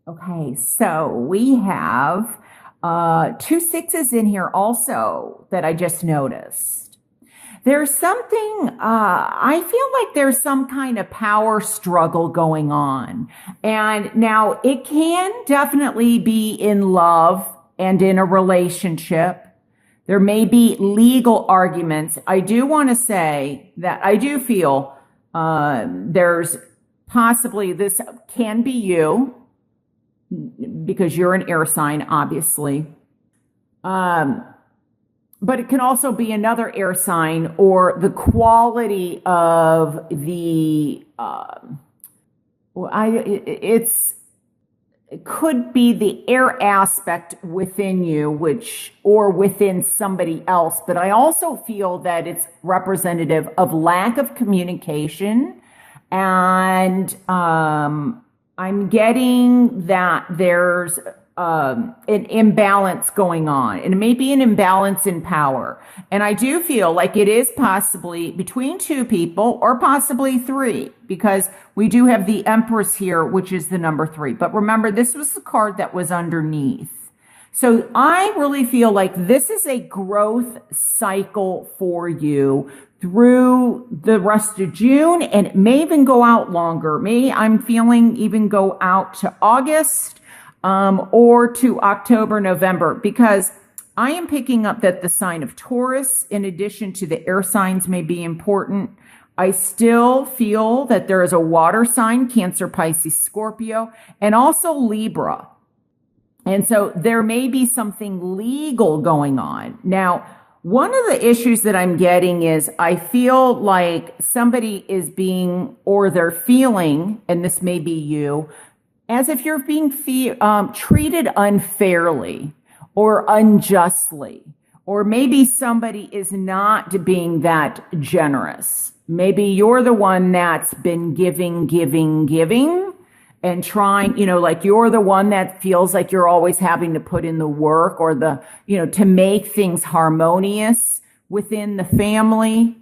Okay, so we have two sixes in here also that I just noticed. There's something, I feel like there's some kind of power struggle going on. And now it can definitely be in love and in a relationship. There may be legal arguments. I do want to say that I do feel there's possibly this can be you because you're an air sign, obviously. But it can also be another air sign or the quality of it could be the air aspect within you, or within somebody else. But I also feel that it's representative of lack of communication. And I'm getting that there's an imbalance going on, and it may be an imbalance in power. And I do feel like it is possibly between two people or possibly three, because we do have the Empress here, which is the number 3. But remember, this was the card that was underneath. So I really feel like this is a growth cycle for you through the rest of June, and it may even go out longer. I'm feeling even go out to August, or to October, November, because I am picking up that the sign of Taurus, in addition to the air signs, may be important. I still feel that there is a water sign, Cancer, Pisces, Scorpio, and also Libra. And so there may be something legal going on. Now, one of the issues that I'm getting is I feel like somebody is being, or they're feeling, and this may be you, as if you're being treated unfairly or unjustly, or maybe somebody is not being that generous. Maybe you're the one that's been giving, and trying, like you're the one that feels like you're always having to put in the work, or to make things harmonious within the family.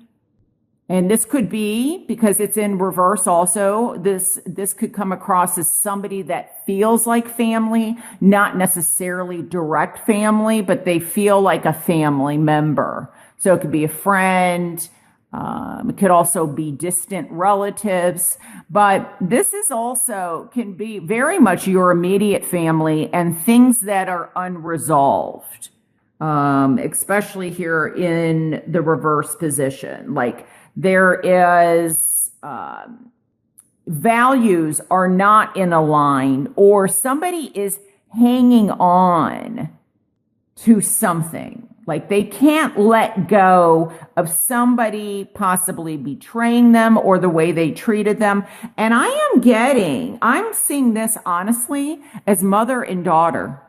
And this could be, because it's in reverse also, this could come across as somebody that feels like family, not necessarily direct family, but they feel like a family member. So it could be a friend. It could also be distant relatives, but this is also can be very much your immediate family and things that are unresolved, especially here in the reverse position. Like there is values are not in a line, or somebody is hanging on to something. Like they can't let go of somebody possibly betraying them or the way they treated them. And I'm seeing this honestly as mother and daughter.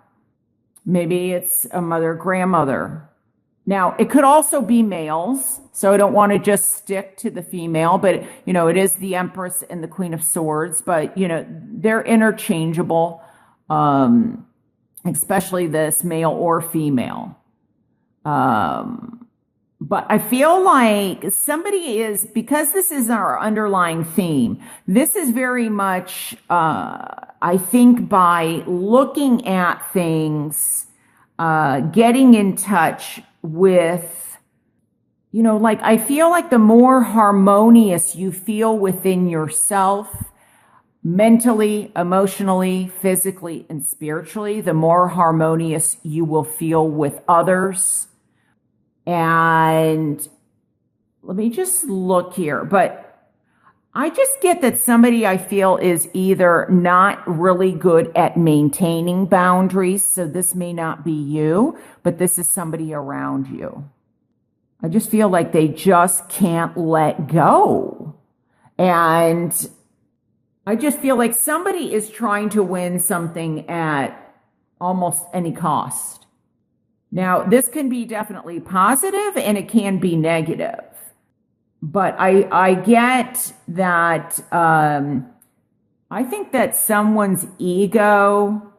Maybe it's a mother, grandmother. Now, it could also be males, so I don't want to just stick to the female, but, it is the Empress and the Queen of Swords, but, they're interchangeable, especially this male or female. But I feel like somebody is, because this is our underlying theme, this is very much, I think by looking at things, getting in touch with, I feel like the more harmonious you feel within yourself, mentally, emotionally, physically, and spiritually, the more harmonious you will feel with others. And let me just look here, but I just get that somebody I feel is either not really good at maintaining boundaries. So this may not be you, but this is somebody around you. I just feel like they just can't let go. And I just feel like somebody is trying to win something at almost any cost. Now, this can be definitely positive and it can be negative. But I get that I think that someone's ego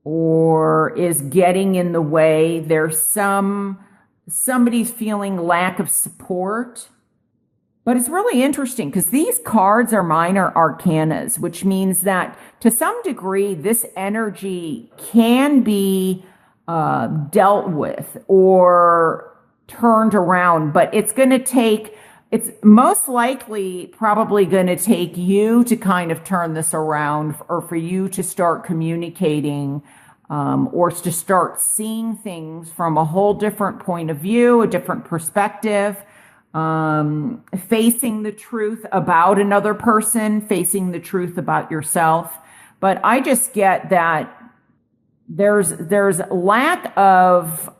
or is getting in the way. There's somebody's feeling lack of support. But it's really interesting because these cards are minor arcanas, which means that to some degree, this energy can be dealt with or turned around, but it's most likely probably going to take you to kind of turn this around, or for you to start communicating, or to start seeing things from a whole different point of view, a different perspective. Facing the truth about another person, facing the truth about yourself. But I just get that there's lack of,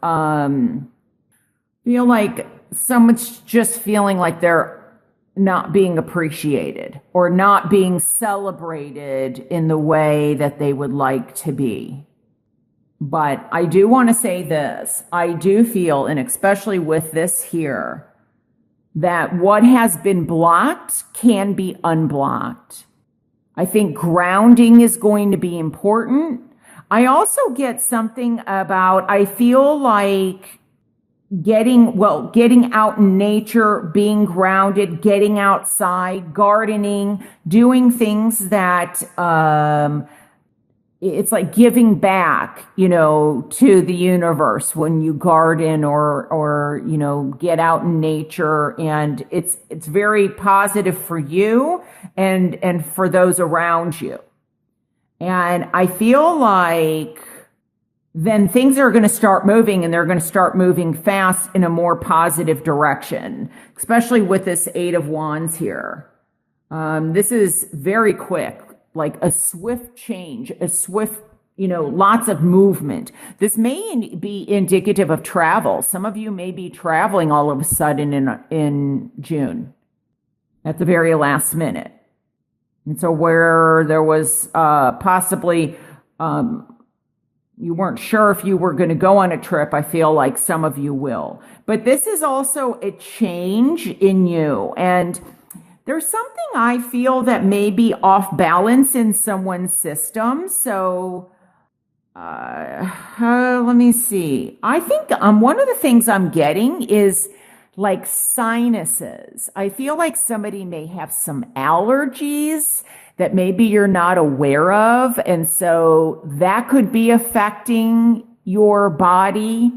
feel like someone's just feeling like they're not being appreciated or not being celebrated in the way that they would like to be. But I do want to say this. I do feel, and especially with this here, that what has been blocked can be unblocked. I think grounding is going to be important. I also get something about, I feel like getting out in nature, being grounded, getting outside, gardening, doing things that, it's like giving back, to the universe when you garden or get out in nature. And it's very positive for you and for those around you. And I feel like then things are going to start moving, and they're going to start moving fast in a more positive direction, especially with this Eight of Wands here. This is very quick. Like a swift change, lots of movement. This may be indicative of travel. Some of you may be traveling all of a sudden in June at the very last minute. And so where there was possibly, you weren't sure if you were going to go on a trip, I feel like some of you will. But this is also a change in you. And there's something I feel that may be off balance in someone's system. So let me see. I think one of the things I'm getting is like sinuses. I feel like somebody may have some allergies that maybe you're not aware of. And so that could be affecting your body.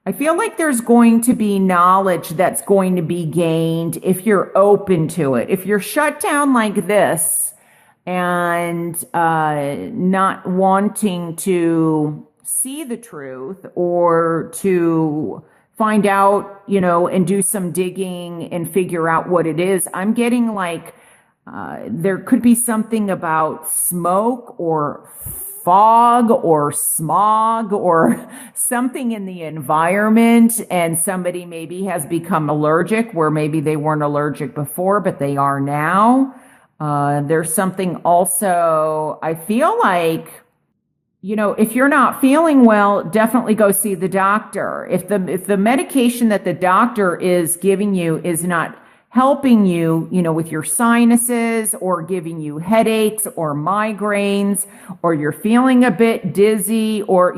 I feel like there's going to be knowledge that's going to be gained if you're open to it. If you're shut down like this and not wanting to see the truth or to find out, and do some digging and figure out what it is, I'm getting like there could be something about smoke or fog or smog or something in the environment, and somebody maybe has become allergic where maybe they weren't allergic before, but they are now. There's something also, I feel like, if you're not feeling well, definitely go see the doctor. If the medication that the doctor is giving you is not helping you, with your sinuses or giving you headaches or migraines, or you're feeling a bit dizzy, or,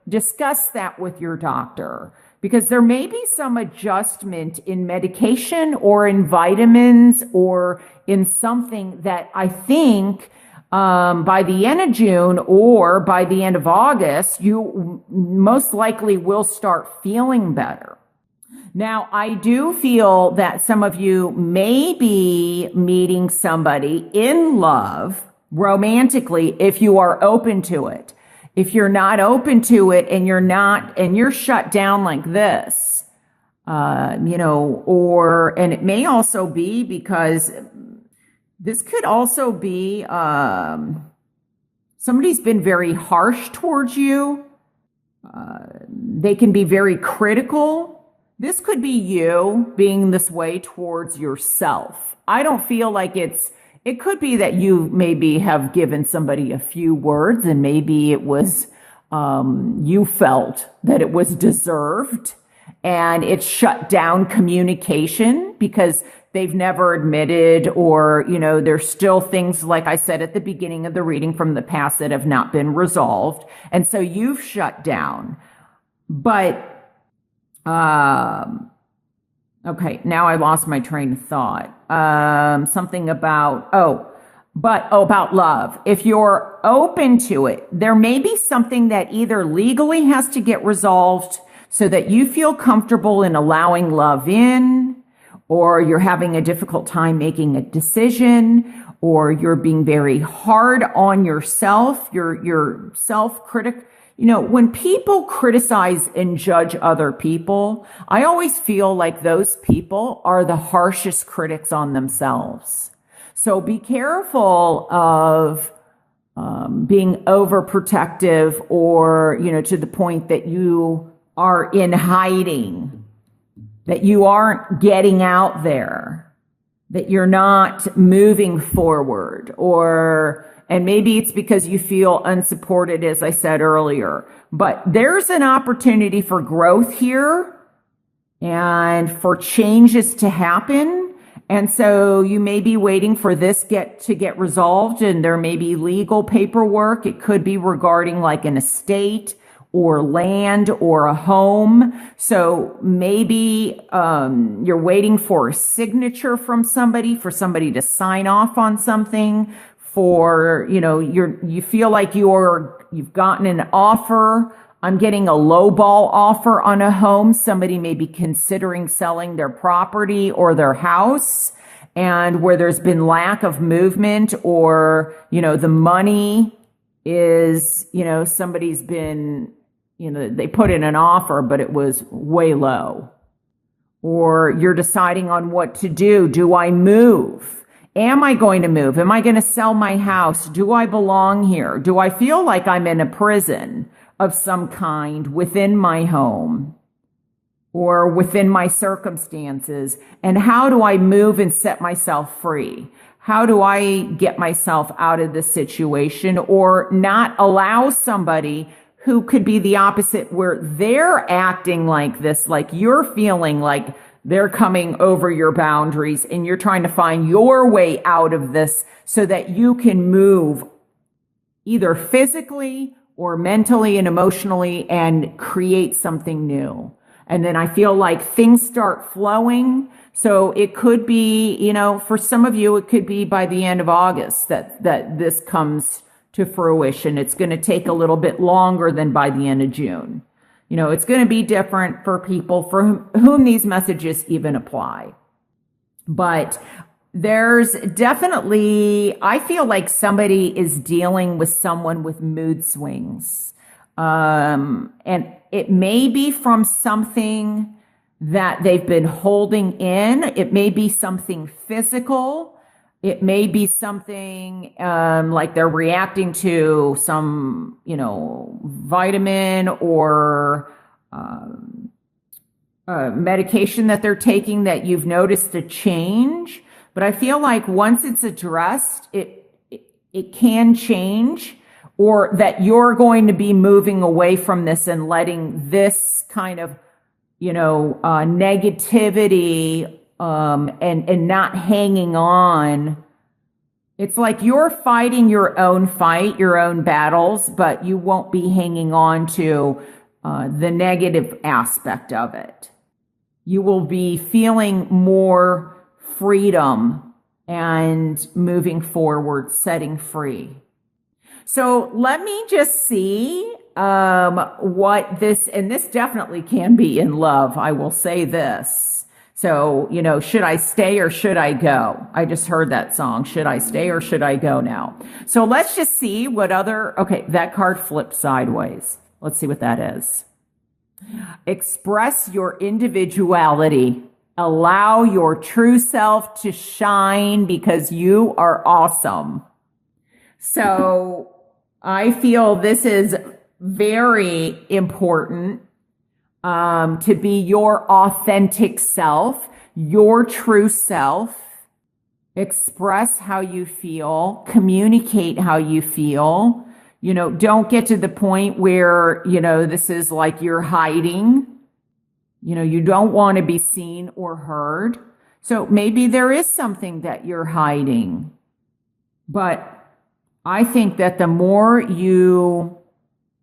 discuss that with your doctor, because there may be some adjustment in medication or in vitamins or in something that I think by the end of June or by the end of August, you most likely will start feeling better. Now, I do feel that some of you may be meeting somebody in love romantically if you are open to it. If you're not open to it and you're shut down like this, and it may also be because this could also be somebody's been very harsh towards you. They can be very critical. This could be you being this way towards yourself. I don't feel like it could be that you maybe have given somebody a few words and maybe it was, you felt that it was deserved and it shut down communication because they've never admitted, or, there's still things, like I said at the beginning of the reading, from the past that have not been resolved. And so you've shut down. But, Okay, now I lost my train of thought. Something about, about love. If you're open to it, there may be something that either legally has to get resolved so that you feel comfortable in allowing love in, or you're having a difficult time making a decision, or you're being very hard on yourself, you're self-critic. You know, when people criticize and judge other people, I always feel like those people are the harshest critics on themselves. So be careful of being overprotective or, you know, to the point that you are in hiding, that you aren't getting out there, that you're not moving forward, and maybe it's because you feel unsupported, as I said earlier. But there's an opportunity for growth here and for changes to happen. And so you may be waiting for this to get resolved, and there may be legal paperwork. It could be regarding like an estate or land or a home. So maybe you're waiting for a signature from somebody, for somebody to sign off on something. For, you know, you feel like you've gotten an offer. I'm getting a lowball offer on a home. Somebody may be considering selling their property or their house, and where there's been lack of movement, or, you know, the money is, you know, somebody's been, you know, they put in an offer, but it was way low. Or you're deciding on what to do. Do I move? Am I going to move? Am I going to sell my house? Do I belong here? Do I feel like I'm in a prison of some kind within my home or within my circumstances? And how do I move and set myself free? How do I get myself out of this situation, or not allow somebody who could be the opposite, where they're acting like this, like you're feeling like they're coming over your boundaries, and you're trying to find your way out of this so that you can move either physically or mentally and emotionally and create something new. And then I feel like things start flowing. So it could be, you know, for some of you, it could be by the end of August that this comes to fruition. It's going to take a little bit longer than by the end of June. You know, it's going to be different for people for whom these messages even apply. But there's definitely, I feel like somebody is dealing with someone with mood swings. And it may be from something that they've been holding in. It may be something physical. It may be something like they're reacting to some, you know, vitamin or medication that they're taking that you've noticed a change. But I feel like once it's addressed, it can change, or that you're going to be moving away from this and letting this kind of, you know, negativity and not hanging on. It's like you're fighting your own fight, your own battles, but you won't be hanging on to the negative aspect of it. You will be feeling more freedom and moving forward, setting free. So let me just see what this, and this definitely can be in love. I will say this. So, you know, should I stay or should I go? I just heard that song. Should I stay or should I go now? So let's just see what okay, that card flipped sideways. Let's see what that is. Express your individuality. Allow your true self to shine because you are awesome. So I feel this is very important. To be your authentic self, your true self. Express how you feel, communicate how you feel. You know, don't get to the point where, you know, this is like you're hiding. You know, you don't want to be seen or heard. So maybe there is something that you're hiding. But I think that the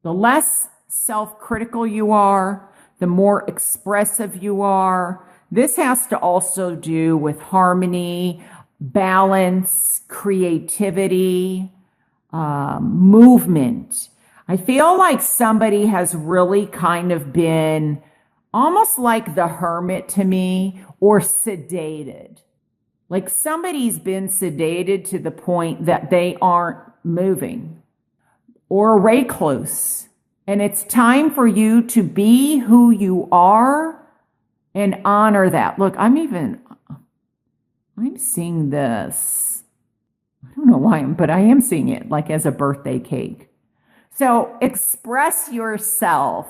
less self-critical you are, the more expressive you are, this has to also do with harmony, balance, creativity, movement. I feel like somebody has really kind of been almost like the hermit to me, or sedated. Like somebody's been sedated to the point that they aren't moving, or a recluse. And it's time for you to be who you are and honor that. Look, I'm seeing this. I don't know why, but I am seeing it like as a birthday cake. So express yourself.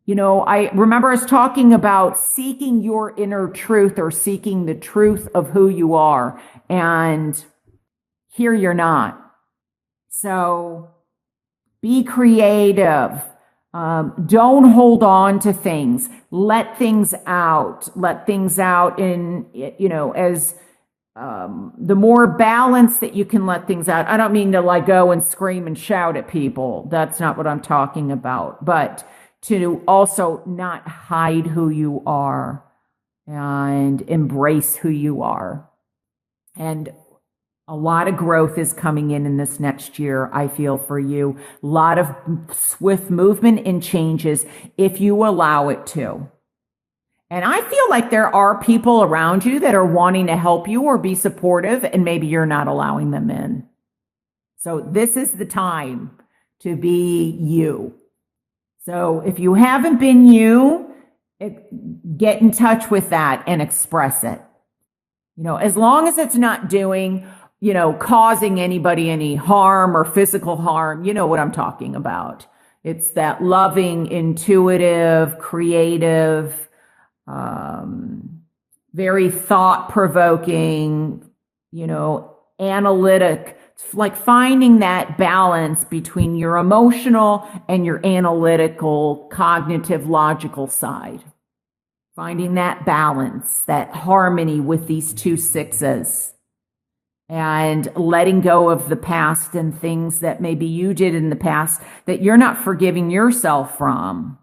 You know, I remember us talking about seeking your inner truth, or seeking the truth of who you are. And here you're not. So be creative. Don't hold on to things. Let things out. Let things out in, you know, as the more balance that you can let things out. I don't mean to like go and scream and shout at people. That's not what I'm talking about. But to also not hide who you are and embrace who you are. And a lot of growth is coming in this next year, I feel, for you. A lot of swift movement and changes if you allow it to. And I feel like there are people around you that are wanting to help you or be supportive, and maybe you're not allowing them in. So this is the time to be you. So if you haven't been you, get in touch with that and express it. You know, as long as it's not doing, you know, causing anybody any harm or physical harm, you know what I'm talking about. It's that loving, intuitive, creative, very thought-provoking, you know, analytic, like finding that balance between your emotional and your analytical, cognitive, logical side. Finding that balance, that harmony with these two sixes, and letting go of the past and things that maybe you did in the past that you're not forgiving yourself from.